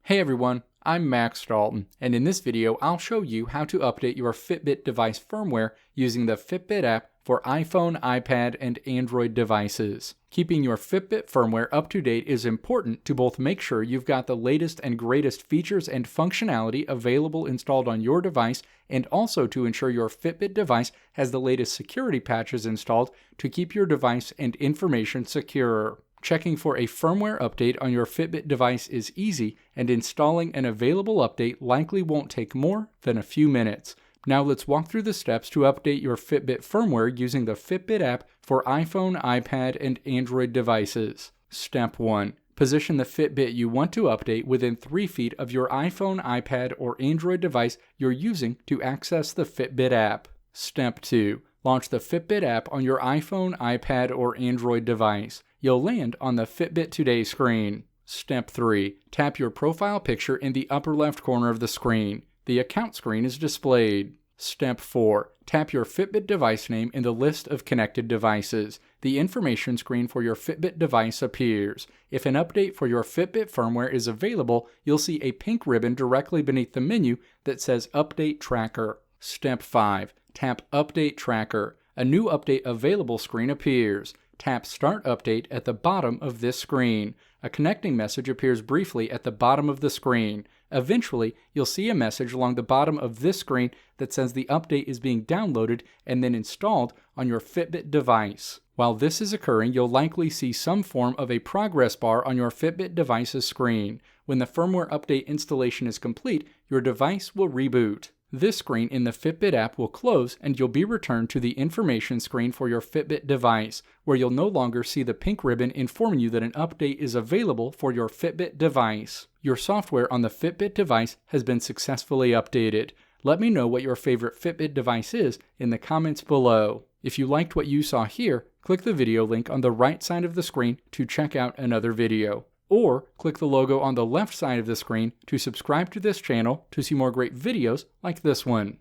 Hey everyone, I'm Max Dalton, and in this video I'll show you how to update your Fitbit device firmware using the Fitbit app for iPhone, iPad, and Android devices. Keeping your Fitbit firmware up to date is important to both make sure you've got the latest and greatest features and functionality available installed on your device, and also to ensure your Fitbit device has the latest security patches installed to keep your device and information secure. Checking for a firmware update on your Fitbit device is easy, and installing an available update likely won't take more than a few minutes. Now let's walk through the steps to update your Fitbit firmware using the Fitbit app for iPhone, iPad, and Android devices. Step 1. Position the Fitbit you want to update within 3 feet of your iPhone, iPad, or Android device you're using to access the Fitbit app. Step 2. Launch the Fitbit app on your iPhone, iPad, or Android device. You'll land on the Fitbit Today screen. Step 3. Tap your profile picture in the upper left corner of the screen. The account screen is displayed. Step 4. Tap your Fitbit device name in the list of connected devices. The information screen for your Fitbit device appears. If an update for your Fitbit firmware is available, you'll see a pink ribbon directly beneath the menu that says Update Tracker. Step 5. Tap Update Tracker. A new update available screen appears. Tap Start Update at the bottom of this screen. A connecting message appears briefly at the bottom of the screen. Eventually, you'll see a message along the bottom of this screen that says the update is being downloaded and then installed on your Fitbit device. While this is occurring, you'll likely see some form of a progress bar on your Fitbit device's screen. When the firmware update installation is complete, your device will reboot. This screen in the Fitbit app will close and you'll be returned to the information screen for your Fitbit device, where you'll no longer see the pink ribbon informing you that an update is available for your Fitbit device. Your software on the Fitbit device has been successfully updated. Let me know what your favorite Fitbit device is in the comments below. If you liked what you saw here, click the video link on the right side of the screen to check out another video. Or click the logo on the left side of the screen to subscribe to this channel to see more great videos like this one.